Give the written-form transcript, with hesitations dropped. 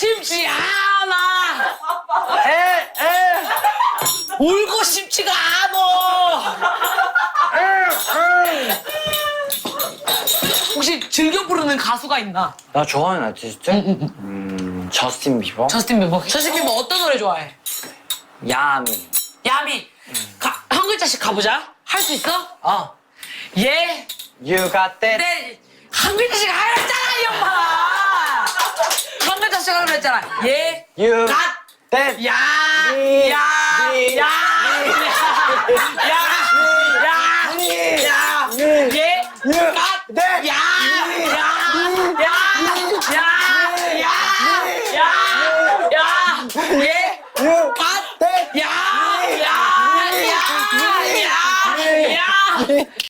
싶지 않아. 울고 싶지가 않아. 혹시 즐겨 부르는 가수가 있나? 나 좋아하는 아티스트? 저스틴 비버? 저스틴 비버. 저스틴 비버 어떤 노래 좋아해? 야미. 야미. 한 글자씩 가보자. 할 수 있어? 예. You got that. 네. 한 글자씩 하랬잖아, 이 엄마. 한 글자씩 하라 했잖아. 예. You 갓. that. 야. 미. 야. 미. 야. 야. 야. 야. 야. 예. You 갓. that. 야.